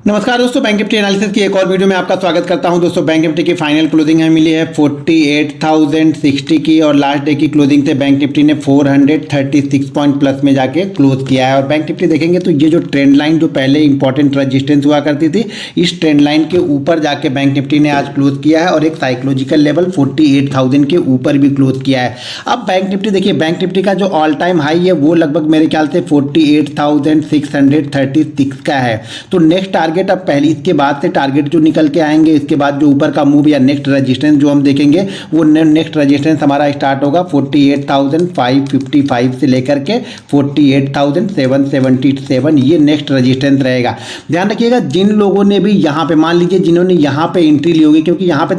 नमस्कार दोस्तों, bank Nifty analysis की एक और वीडियो में आपका स्वागत करता हूं। दोस्तों, बैंक निफ्टी की फाइनल क्लोजिंग हमें मिली है 48,060 की और लास्ट डे की क्लोजिंग थे बैंक निफ्टी ने 436 पॉइंट प्लस में जाके क्लोज किया है। और बैंक निफ्टी देखेंगे तो ये जो ट्रेंड लाइन जो पहले इंपॉर्टेंट रेजिस्टेंस हुआ करती थी, इस ट्रेंड लाइन के ऊपर जाके बैंक निफ्टी ने आज क्लोज किया है और एक साइकोलॉजिकल लेवल 48,000 के ऊपर भी क्लोज किया है। अब बैंक निफ्टी देखिए, बैंक निफ्टी का जो ऑल टाइम हाई है वो लगभग मेरे ख्याल से 48,636 का है। तो नेक्स्ट टारगेट अब पहले इसके बाद से टारगेट जो निकल के आएंगे, इसके बाद जो ऊपर का मूव या नेक्स्ट रेजिस्टेंस जो हम देखेंगे वो नेक्स्ट रेजिस्टेंस हमारा स्टार्ट होगा 48,555 से लेकर के 48,777, ये नेक्स्ट रेजिस्टेंस रहेगा। ध्यान रखिएगा, जिन लोगों ने भी यहाँ पे मान लीजिए जिन्होंने यहाँ पे एंट्री ली होगी, क्योंकि यहाँ पे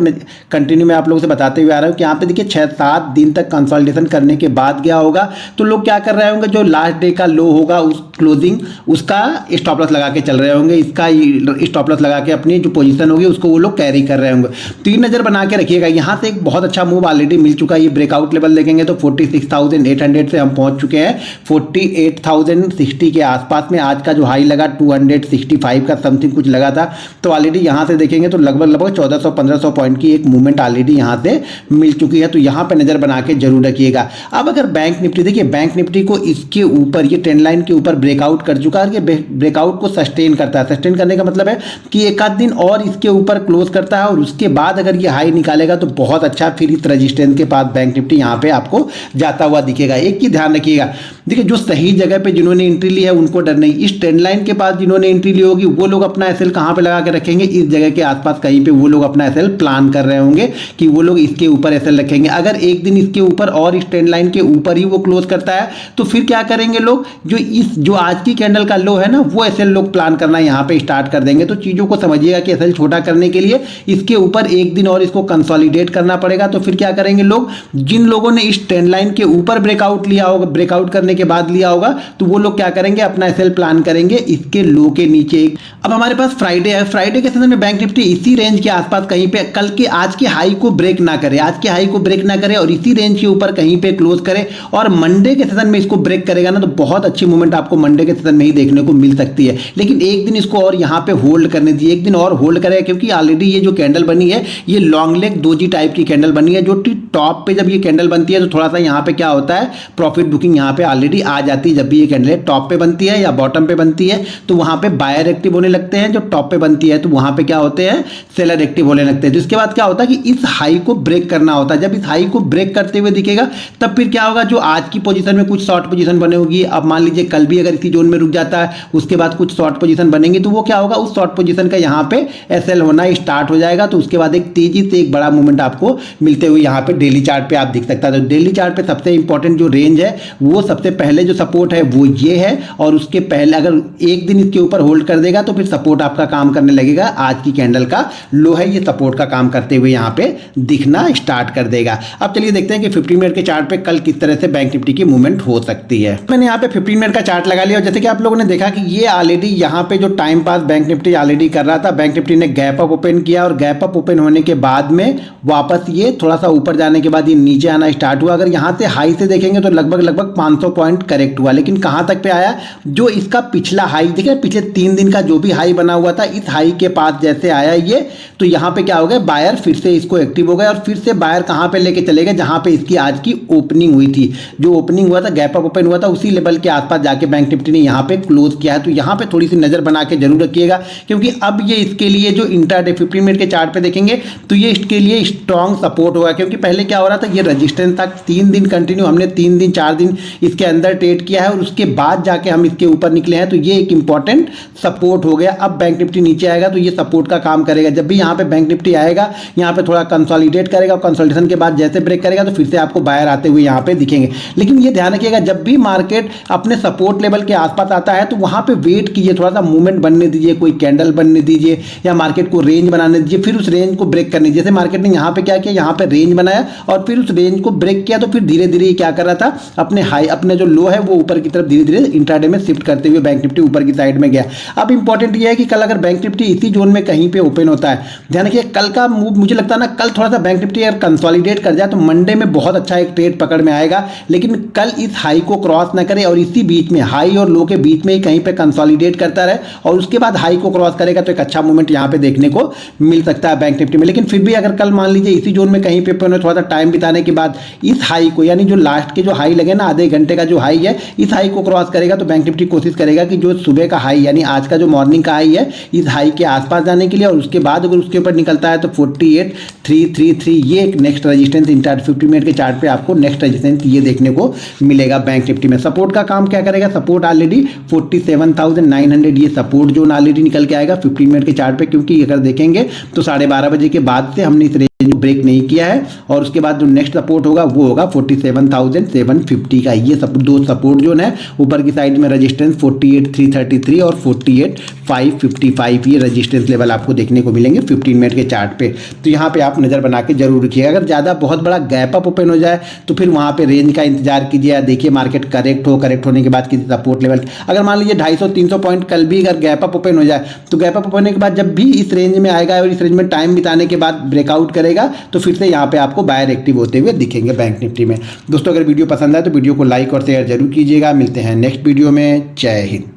कंटिन्यू मैं आप लोगों से बताते हुए आ रहा हूँ कि यहाँ पे देखिए 6-7 दिन तक कंसोलिडेशन करने के बाद गया होगा, तो लोग क्या कर रहे होंगे, जो लास्ट डे का लो होगा उस क्लोजिंग उसका स्टॉप लॉस लगा के चल रहे होंगे, इसका स्टॉप लॉस लगा के अपनी जो पोजीशन होगी उसको वो लोग कैरी कर रहे होंगे। तो ये नज़र बना के रखिएगा। यहाँ से एक बहुत अच्छा मूव ऑलरेडी मिल चुका है। ये ब्रेकआउट लेवल देखेंगे तो 46,800 से हम पहुंच चुके हैं 48,060 के आसपास में। आज का जो हाई लगा 265 का समथिंग कुछ लगा था। तो ऑलरेडी यहाँ से देखेंगे तो लगभग 1400-1500 पॉइंट की एक मूवमेंट ऑलरेडी यहाँ से मिल चुकी है। तो यहाँ पर नज़र बना के जरूर रखिएगा। अब अगर बैंक निफ्टी देखिए, बैंक निफ्टी को इसके ऊपर ये ट्रेंड लाइन के ऊपर ब्रेकआउट कर चुका है, ये ब्रेकआउट को सस्टेन करता है। सस्टेन करने का मतलब है कि एक आध दिन और इसके ऊपर क्लोज करता है और उसके बाद अगर ये हाई निकालेगा तो बहुत अच्छा फिर इस रेजिस्टेंस के पास बैंक निफ्टी यहाँ पे आपको जाता हुआ दिखेगा। एक चीज ध्यान रखिएगा, देखिए जो सही जगह पे जिन्होंने एंट्री ली है उनको डर नहीं। इस ट्रेंड लाइन के पास जिन्होंने एंट्री ली होगी वो लोग अपना एसएल कहाँ पे लगा के रखेंगे, इस जगह के आसपास कहीं पे वो लोग अपना एसएल प्लान कर रहे होंगे कि वो लोग इसके ऊपर एसएल रखेंगे। अगर एक दिन इसके ऊपर और इस ट्रेंड लाइन के ऊपर ही वो क्लोज करता है तो फिर क्या करेंगे लोग, जो आज की कैंडल का लो है ना वो एसएल लोग प्लान करना यहाँ पे स्टार्ट कर देंगे। तो चीज़ों को समझिएगा कि एसएल छोटा करने के लिए इसके ऊपर एक दिन और इसको कंसोलिडेट करना पड़ेगा। तो फिर क्या करेंगे लोग, जिन लोगों ने इस ट्रेंड लाइन के ऊपर ब्रेकआउट लिया होगा, ब्रेकआउट करने के बाद लिया होगा, तो वो लोग क्या करेंगे, अपना एसएल प्लान करेंगे इसके लो के नीचे। अब हमारे पास फ्राइडे है, फ्राइडे के सेशन में बैंक निफ्टी इसी रेंज के आसपास कहीं पे कल के आज के हाई को ब्रेक ना करे, आज के हाई को ब्रेक ना करे और इसी रेंज के ऊपर कहीं पे क्लोज करे और मंडे के सेशन में इसको ब्रेक करेगा ना तो बहुत अच्छी मूवमेंट आपको मंडे के सेशन में ही देखने को मिल सकती है। लेकिन एक दिन इसको और यहाँ पे होल्ड करने दीजिए, एक दिन और होल्ड करेगा, क्योंकि ऑलरेडी ये जो कैंडल बनी है ये लॉन्ग लेग दोजी टाइप की कैंडल बनी है। जो टॉप पे जब ये कैंडल बनती है तो थोड़ा सा यहाँ पे क्या होता है, प्रॉफिट बुकिंग यहाँ पे ऑलरेडी आ जाती है। जब भी ये कैंडल टॉप पे बनती है या बॉटम पे बनती है तो वहाँ पे बायर एक्टिव होने लगते हैं, जो टॉप पे बनती है तो वहाँ पे क्या होते हैं, सेलर एक्टिव होने लगते हैं। तो इसके बाद क्या होता है कि इस हाई को ब्रेक करना होता है। जब इस हाई को ब्रेक करते हुए दिखेगा तब फिर क्या होगा, जो आज की पोजीशन में कुछ शॉर्ट पोजीशन बने होगी, अब मान लीजिए कल भी अगर इसी जोन में रुक जाता है उसके बाद कुछ शॉर्ट पोजीशन बनेंगी तो वो क्या होगा, उस शॉर्ट पोजीशन का यहाँ पे एसएल होना स्टार्ट हो जाएगा। तो उसके बाद एक तेजी से एक बड़ा मूवमेंट आपको मिलते हुए यहाँ पे डेली चार्ट पे आप दिख सकता है। तो डेली चार्ट पे सबसे इंपॉर्टेंट जो रेंज है वो सबसे पहले जो सपोर्ट है वो ये है, और उसके पहले अगर एक दिन इसके ऊपर होल्ड कर देगा तो फिर सपोर्ट आपका काम करने लगेगा। आज की कैंडल का लो है, ये सपोर्ट का काम करते हुए यहाँ पे दिखना स्टार्ट कर देगा। अब चलिए देखते हैं कि 15 मिनट के चार्ट पे कल किस तरह से बैंक निफ्टी की मूवमेंट हो सकती है। मैंने यहाँ पे 15 मिनट का चार्ट लगा लिया और जैसे कि आप लोगों ने देखा कि ये ऑलरेडी यहाँ पे जो time pass bank Nifty already कर रहा था, बैंक निफ्टी ने गैप अप ओपन किया और गैप अप ओपन होने के बाद में वापस ये थोड़ा सा ऊपर जाने के बाद ये नीचे आना स्टार्ट हुआ। अगर यहाँ से हाई से देखेंगे तो लगभग 500 पॉइंट करेक्ट हुआ, लेकिन कहाँ तक पे आया, जो इसका पिछला हाई देखिए, पिछले 3 दिन का जो भी हाई बना हुआ था इस हाई के पास जैसे आया ये, तो यहाँ पे क्या हो गया, बायर फिर से इसको एक्टिव हो गया और फिर से बायर कहाँ पे लेके चले गए, जहाँ पे इसकी आज की ओपनिंग हुई थी। जो ओपनिंग हुआ था, गैप अप ओपन हुआ था, उसी लेवल के आसपास जाके बैंक निफ्टी ने यहाँ पे क्लोज किया है। तो यहाँ पे थोड़ी सी नजर बना के जरूर रखिएगा, क्योंकि अब ये इसके लिए जो इंट्राडे 15 मिनट के चार्ट पे देखेंगे तो ये इसके लिए स्ट्रॉन्ग सपोर्ट होगा। क्योंकि पहले क्या हो रहा था, ये रजिस्टेंस था 3 दिन कंटिन्यू, हमने 3 दिन 4 दिन इसके अंदर ट्रेड किया है और उसके बाद जाके हम इसके ऊपर निकले हैं। तो ये एक इंपॉर्टेंट सपोर्ट हो गया। अब बैंक निफ्टी नीचे आएगा तो ये सपोर्ट का काम करेगा। जब भी यहाँ पे बैंक निफ्टी आएगा, यहाँ पे थोड़ा कंसोलिडेट करेगा, कंसोलिडेशन के बाद जैसे ब्रेक करेगा तो फिर से आपको बायर आते हुए यहाँ पे दिखेंगे। लेकिन ये ध्यान रखिएगा, जब भी मार्केट अपने सपोर्ट लेवल के आसपास आता है तो वहाँ पे वेट कीजिए, थोड़ा सा मूवमेंट बनने दीजिए, कोई कैंडल बनने दीजिए या मार्केट को रेंज बनाने दीजिए, फिर उस रेंज को ब्रेक करने दीजिए। जैसे मार्केट ने यहाँ पे क्या किया, यहाँ पे रेंज बनाया और फिर उस रेंज को ब्रेक किया तो फिर धीरे धीरे क्या कर रहा था, अपने हाई, अपने जो लो है वो ऊपर की तरफ धीरे धीरे इंट्राडे में शिफ्ट करते हुए बैंक निफ्टी ऊपर की साइड में गया। अब इंपॉर्टेंट ये है कि कल अगर बैंक निफ्टी इसी जोन में कहीं पे ओपन होता है, ध्यान रखिए कल का मूव, मुझे लगता है ना कल थोड़ा सा बैंक निफ्टी अगर कंसोलिडेट कर जाए तो मंडे में बहुत अच्छा एक ट्रेड पकड़ में आएगा। लेकिन कल इस हाई को क्रॉस ना करे और इसी बीच में हाई हाई और लो के बीच में ही कहीं पे कंसोलिडेट करता रहे और उसके बाद हाई को क्रॉस करेगा तो एक अच्छा मूवमेंट यहाँ पे देखने को मिल सकता है बैंक निफ्टी में। लेकिन फिर भी अगर कल मान लीजिए इसी जोन में कहीं पे थोड़ा सा टाइम बिताने के बाद इस हाई को, यानी जो लास्ट के जो हाई लगे ना आधे घंटे का जो हाई है, इस हाई को क्रॉस करेगा तो बैंक निफ्टी कोशिश करेगा कि जो सुबह का हाई यानी आज का जो मॉर्निंग का हाई है इस हाई के आसपास जाने के लिए, और उसके बाद अगर उसके ऊपर निकलता है तो 48,333 ये एक नेक्स्ट रेजिस्टेंस इंटर 50 मिनट के चार्ट पे आपको नेक्स्ट रेजिस्टेंस ये देखने को मिलेगा बैंक निफ्टी में। सपोर्ट का काम क्या करेगा, सपोर्ट ऑलरेडी 47,900 ये सपोर्ट जोन ऑलरेडी निकल के आएगा 15 मिनट के चार्ट पे, क्योंकि अगर देखेंगे तो 12:30 बजे के बाद से हमने इस रेंज ब्रेक नहीं किया है और उसके बाद जो नेक्स्ट सपोर्ट होगा वो होगा 47,750 का। ये सब दो सपोर्ट जोन है, ऊपर की साइड में रेजिस्टेंस 48,333 और 48,555 ये रेजिस्टेंस लेवल आपको देखने को मिलेंगे 15 मिनट के चार्ट पे। तो यहाँ पे आप नज़र बना के जरूर रखिएगा। अगर ज़्यादा बहुत बड़ा गैप अप ओपन हो जाए तो फिर वहाँ पे रेंज का इंतजार कीजिए, देखिए मार्केट करेक्ट होने के बाद किसी सपोर्ट लेवल, अगर मान लीजिए 250-300 पॉइंट कल भी अगर गैप अप ओपन हो जाए तो गैप अप ओपन होने के बाद जब भी इस रेंज में आएगा और इस रेंज में टाइम बिताने के बाद ब्रेकआउट करेगा तो फिर से यहाँ पे आपको बायर एक्टिव होते हुए दिखेंगे बैंक निफ्टी में। दोस्तों अगर वीडियो पसंद आए तो वीडियो को लाइक और शेयर जरूर कीजिएगा। मिलते हैं नेक्स्ट वीडियो में। जय हिंद।